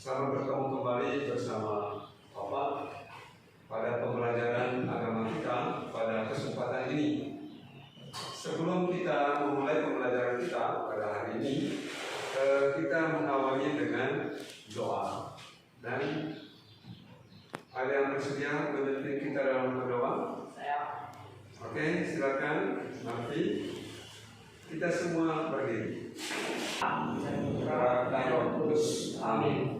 Selamat bertemu kembali bersama Bapak pada pembelajaran agama kita pada kesempatan ini. Sebelum kita memulai pembelajaran kita pada hari ini, kita mengawali dengan doa. Dan ada yang bersedia memimpin kita dalam berdoa? Saya. Oke, silakan. Nanti kita semua berdiri. Amin.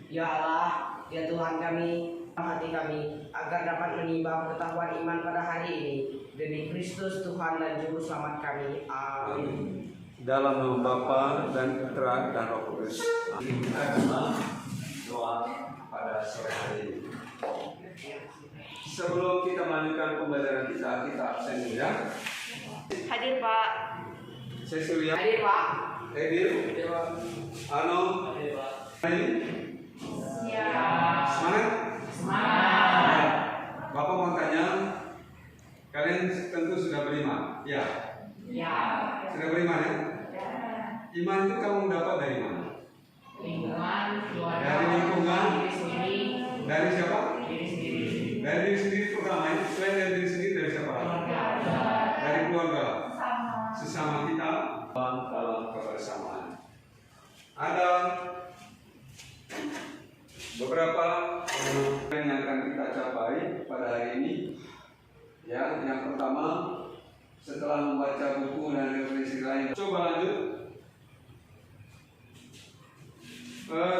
Ya Allah, ya Tuhan kami, hati kami, agar dapat menimba pengetahuan iman pada hari ini, demi Kristus Tuhan dan Juru Selamat kami. Amin. Dalam nama Bapa dan Putra dan Roh Kudus. Amin. Kita doa pada sore hari ini. Sebelum kita melanjutkan pembelajaran kita absen dulu ya. Hadir Pak. Cecilia. Hadir Pak. Hadir. Hadir Pak. Ano. Hadir Pak. Siap. Semangat? Semangat. Bapak mau tanya, kalian tentu sudah beriman? Ya. Ya. Sudah beriman ya? Ya. Iman itu kamu dapat dari mana? Lingkungan, keluarga, Dari lingkungan. diri sendiri. Dari siapa? Diri sendiri. Dari diri sendiri pertama. Selain dari diri sendiri, dari siapa? Dari keluarga. Sesama kita dalam kebersamaan. Ada beberapa yang akan kita capai pada hari ini. Ya, yang pertama, setelah membaca buku dan referensi lain, coba lanjut.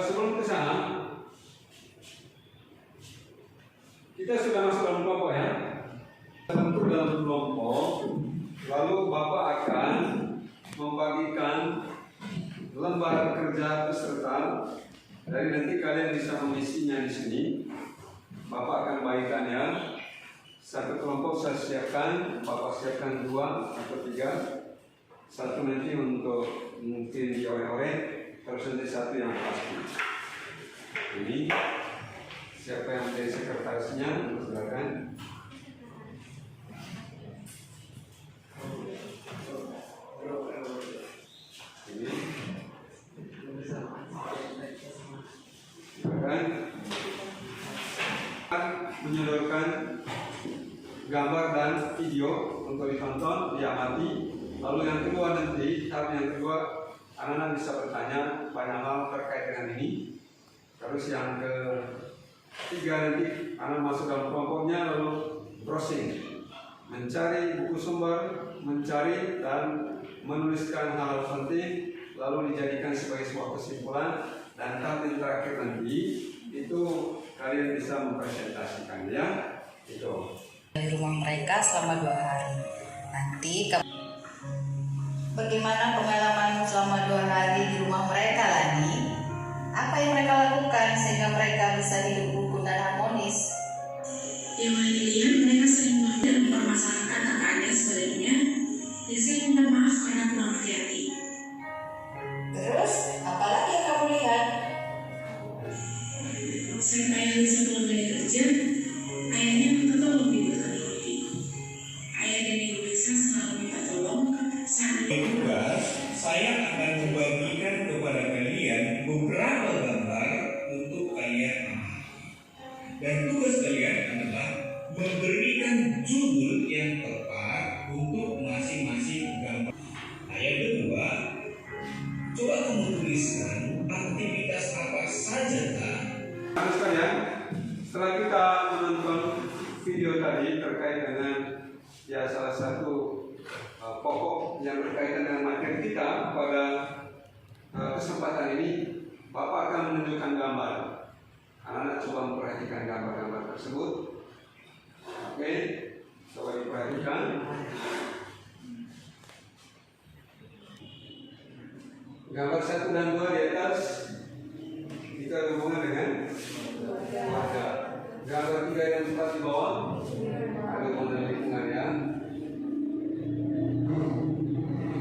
Sebelum ke sana, kita sudah masuk dalam kelompok ya. Tentu dalam kelompok, lalu Bapak akan membagikan lembar kerja peserta. Dari nanti kalian bisa mengisinya di sini. Bapak akan bagikan ya. Satu kelompok saya siapkan, Bapak siapkan 2 atau 3. Satu nanti untuk mungkin diorek-orek, terus nanti satu yang pasti. Ini siapa yang menjadi sekretarisnya, silakan. Ini. Menyodorkan gambar dan video untuk ditonton, diamati. Lalu yang kedua nanti, tahap yang kedua, anak-anak bisa bertanya banyak hal terkait dengan ini. Terus yang ketiga nanti, anak masuk dalam kelompoknya lalu browsing, mencari buku sumber, mencari dan menuliskan hal-hal penting, lalu dijadikan sebagai sebuah kesimpulan. Dan tahap yang terakhir nanti itu kalian bisa mempresentasikan ya, itu di rumah mereka selama 2 hari. Nanti bagaimana pengalamanmu selama 2 hari di rumah mereka, Lani? Apa yang mereka lakukan sehingga mereka bisa hidup rukun dan harmonis? Yang Lani lihat, mereka sering mempermasalahkan kakaknya sebaliknya. Saya minta maaf karena kurang hati-hati. Terus, apalagi yang kamu lihat? Saya kayak Lisa pulang dari kerja, ayahnya minta tolong dibuatkan roti. Ayah dan ibu Lisa selalu minta tolong saat tugas, saya akan membagikan kepada kalian beberapa gambar untuk kalian amati. Dan tugas kalian adalah memberikan judul yang tepat untuk masing-masing gambar. Ayat kedua, coba kamu tuliskan aktivitas apa saja sekalian. Setelah kita menonton video tadi terkait dengan ya salah satu pokok yang berkaitan dengan materi kita pada kesempatan ini, Bapak akan menunjukkan gambar. Anak-anak coba memperhatikan gambar-gambar tersebut. Oke, coba diperhatikan. Gambar 1 dan 2 di atas itu ada hubungan dengan keluarga. Gambar 3 dan 4 di bawah ada hubungan dengan lingkungan ya.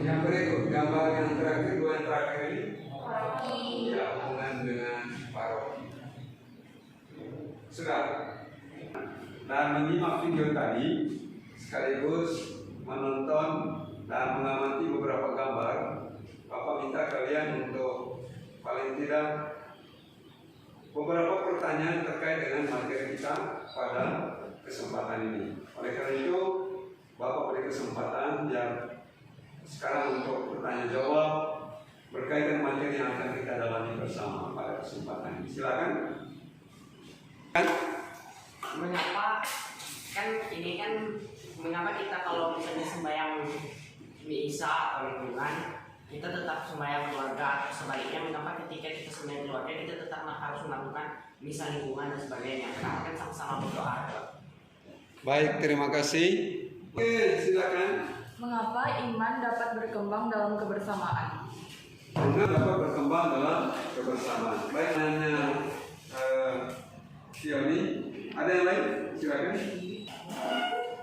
Yang berikut, gambar yang terakhir, 2 yang terakhir ini ya, hubungan dengan paroki. Sudah. Dan menyimak video tadi sekaligus menonton dan mengamati beberapa gambar. Bapak minta kalian untuk paling tidak beberapa pertanyaan terkait dengan materi kita pada kesempatan ini. Oleh karena itu, Bapak beri kesempatan yang sekarang untuk bertanya jawab berkaitan materi yang akan kita dalami bersama pada kesempatan ini. Silakan. Mengapa mengapa kita kalau misalnya sembahyang misa atau lingkungan kita tetap sembahyang keluarga, atau sebaliknya mengapa ketika kita sembahyang keluarga kita tetap harus melakukan misa lingkungan dan sebagainya, karena kan sama-sama berdoa. Baik, terima kasih. Oke, silakan. Mengapa iman dapat berkembang dalam kebersamaan? Iman dapat berkembang dalam kebersamaan. Baik, nanya Fioni. Ada yang lain? Silakan.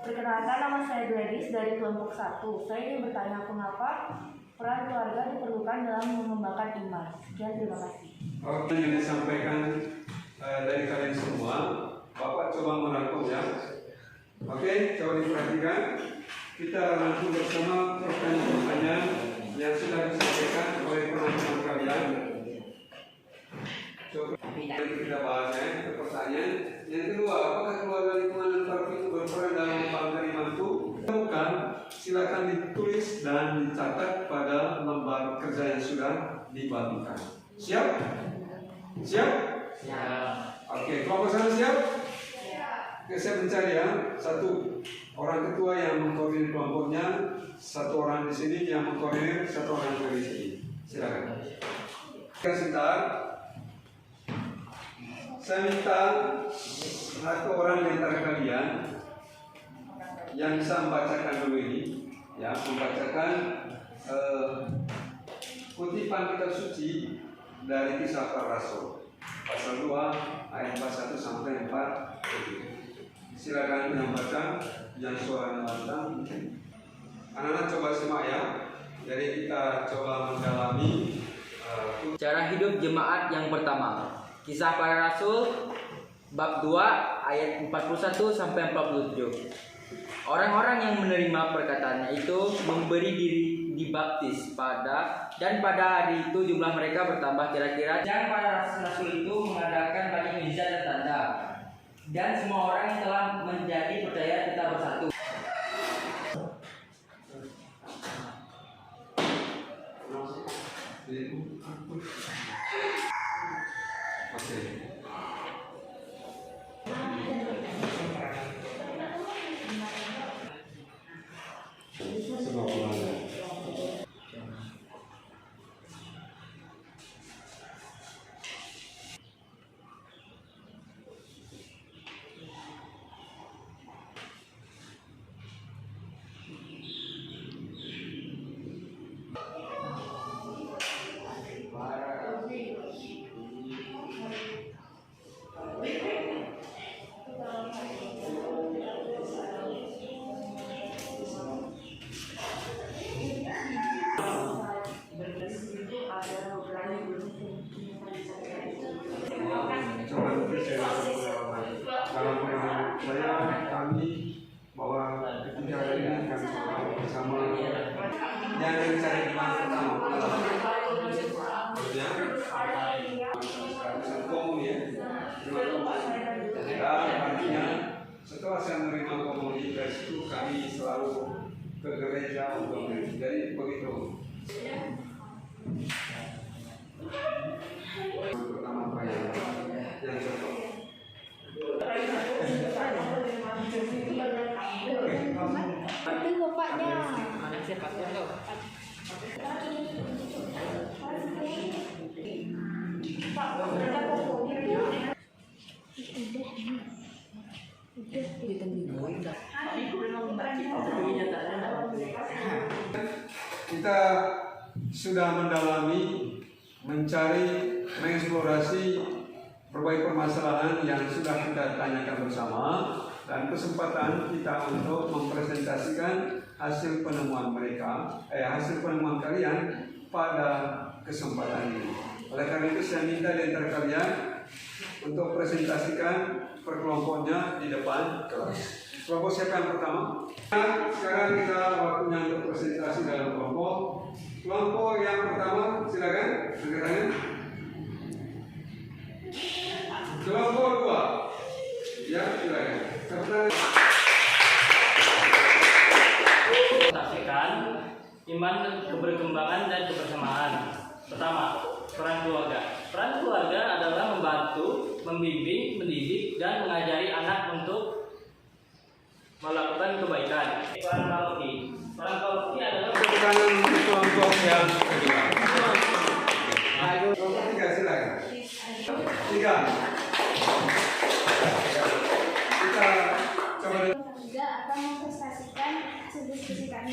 Perkenalkan, nama saya Gladys dari kelompok 1. Saya ingin bertanya mengapa peran keluarga diperlukan dalam mengembangkan iman. Sekian, terima kasih. Oke, yang disampaikan dari kalian semua, Bapak coba merangkum ya. Oke, coba diperhatikan. Kita rangkum bersama pertanyaan-pertanyaan yang sudah disampaikan oleh penonton kalian. Coba kita bahas ya, pertanyaan. Yang kedua, apakah keluarga lingkungan dan partai itu berperan dalam mengembangkan imanku? Bukan. Silakan ditulis dan dicatat pada lembar kerja yang sudah dibagikan. Siap? Siap? Siap. Oke, kelompok sana siap? Oke, saya mencari ya. Satu orang ketua yang mengkoordinir kelompoknya, satu orang di sini yang mengkoordinir, satu orang di sini. Silakan. Sebentar. Saya minta satu orang di antara kalian yang bisa membacakan dulu ini, ya, membacakan kutipan kitab suci dari Kisah Para Rasul pasal 2 ayat 41 sampai 4. Silakan menyampaikan yang suaranya lantang. Anak-anak coba simak ya. Jadi kita coba mendalami cara hidup jemaat yang pertama. Kisah Para Rasul bab 2 ayat 41 sampai 47. Orang-orang yang menerima perkataannya itu memberi diri dibaptis pada hari itu jumlah mereka bertambah kira-kira. Dan para rasul itu mengadakan banyak mujizat dan tanda. Dan semua orang yang telah menjadi percaya tetap bersatu. Oke. Semua orang. Dalam pengalaman saya, kami bahwa ketika hari ini kami bersama yang mencari iman pertama ya, komuni ya, dan artinya setelah saya menerima komunitas itu kami selalu ke gereja untuk jadi begitu. Pertama yang cocok. Itu bapaknya. Kita sudah mendalami, mencari, mengeksplorasi berbagai permasalahan yang sudah kita tanyakan bersama, dan kesempatan kita untuk mempresentasikan hasil penemuan hasil penemuan kalian pada kesempatan ini. Oleh karena itu saya minta di antara kalian untuk presentasikan per kelompoknya di depan kelas. Kelompok siapa yang pertama? Sekarang kita waktunya untuk presentasi dalam kelompok. Kelompok yang pertama, silakan. Angkat tangan. iman, keberkembangan, dan kebersamaan. Pertama, peran keluarga. Peran keluarga adalah membantu, membimbing, mendidik, dan mengajari anak untuk melakukan kebaikan. Peran paroki. Peran paroki adalah Tepuk tangan untuk kelompok yang kedua. Kelompok tiga silakan. Tiga. Kita coba juga akan mempresentasikan hasil diskusi kami.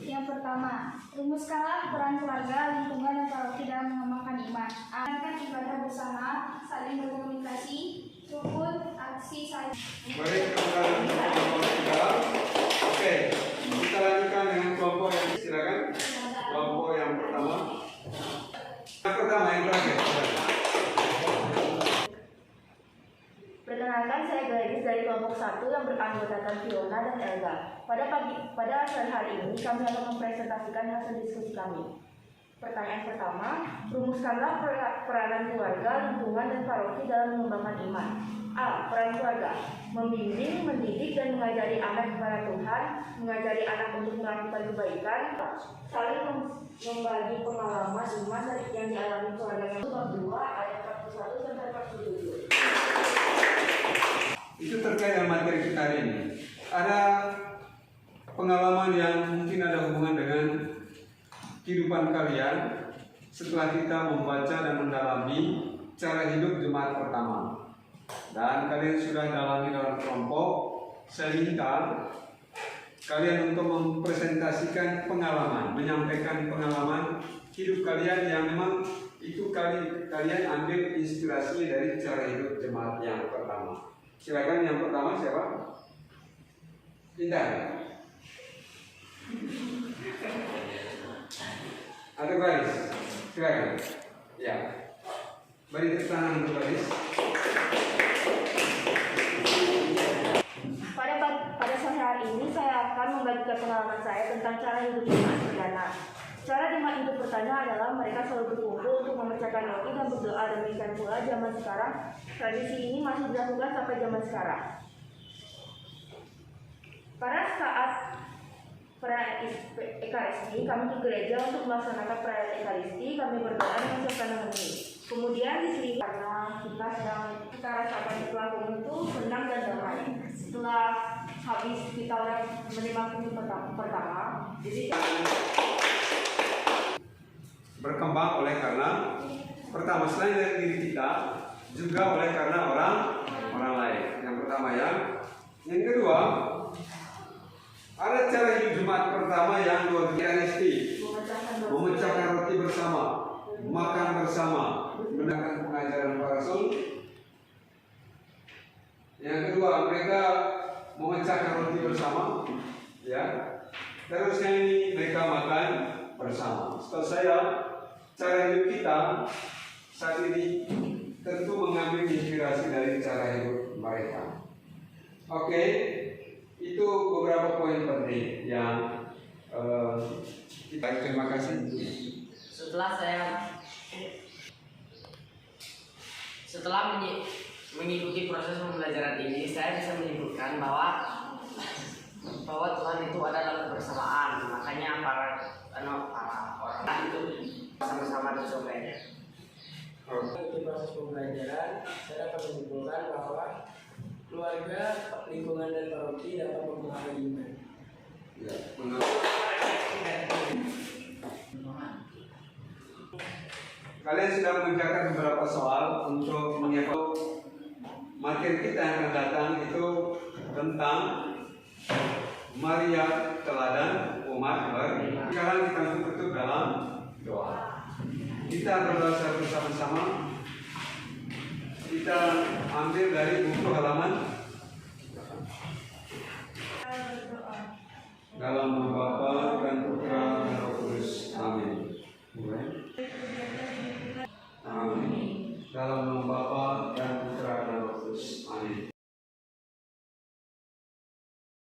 Yang pertama, rumuskanlah peran keluarga, lingkungan, dan paroki dalam mengembangkan iman. Amankan ibadah bersama, saling berkomunikasi, rukun, aksi, saling. Baik, kelompok tiga. Oke, kita lanjutkan dengan kelompok yang silakan. Kelompok yang pertama. Yang pertama, yang terakhir. Perkenalkan, saya Gladys dari kelompok 1 yang beranggotakan Fiona dan Elga. Pada sore hari ini kami akan mempresentasikan hasil diskusi kami. Pertanyaan pertama, rumuskanlah peranan keluarga, lingkungan, dan paroki dalam mengembangkan iman. A. Peran keluarga: membimbing, mendidik, dan mengajari anak kepada Tuhan, mengajari anak untuk melakukan kebaikan, saling membagi pengalaman iman yang dialami keluarga. Bab 2 ayat 41 sampai 47. Itu terkait dengan materi kita hari ini. Ada pengalaman yang mungkin ada hubungan dengan kehidupan kalian setelah kita membaca dan mendalami cara hidup jemaat pertama. Dan kalian sudah dalami dalam kelompok. Saya minta kalian untuk mempresentasikan pengalaman, menyampaikan pengalaman hidup kalian yang memang itu kalian ambil inspirasinya dari cara hidup jemaat yang pertama. Silakan, yang pertama siapa? Indah. Atau Baris? Silakan. Ya. Beri tepuk tangan untuk Baris. Pada sore hari ini saya akan membagikan pengalaman saya tentang cara hidup jemaat perdana. Cara jemaat hidup perdana adalah mereka selalu berkumpul untuk memecahkan roti dan berdoa. Demikian pula zaman sekarang, tradisi ini masih dilakukan sampai zaman sekarang. Pada saat perayaan Ekaristi, kami ke gereja untuk melaksanakan perayaan Ekaristi. Kami berdoa dengan suasana hening. Kemudian diselingi karena kita rasakan setelah itu senang dan damai. Setelah habis kita menerima kunci pertama, jadi berkembang oleh karena pertama selain dari diri kita juga oleh karena orang lain. Yang pertama ya. Yang kedua, ada cara hidup jemaat pertama yang luar biasa, memecahkan roti bersama, makan bersama, mendengarkan pengajaran para rasul. Yang kedua, mereka memecahkan roti bersama, ya. Terus yang ini mereka makan bersama. Setahu saya, cara hidup kita saat ini tentu mengambil inspirasi dari cara hidup mereka. Oke, itu beberapa poin penting yang kita terima kasih. Setelah mengikuti proses pembelajaran ini, saya bisa menyimpulkan bahwa Tuhan itu adalah kebersamaan. Makanya para orang itu sama-sama bersaudara. Mengikuti proses pembelajaran, saya akan menyimpulkan bahwa keluarga, lingkungan, dan paroki dapat mempengaruhi iman. Ya, kalian sudah mengerjakan beberapa soal untuk mengevaluasi materi kita yang akan datang itu tentang Maria teladan umat beriman. Sekarang kita tutup dalam doa. Kita berdoa bersama-sama. Kita ambil dari buku halaman dalam nama Bapa dan Putra dan Roh Kudus. Amin. Amin. Dalam nama Bapa dan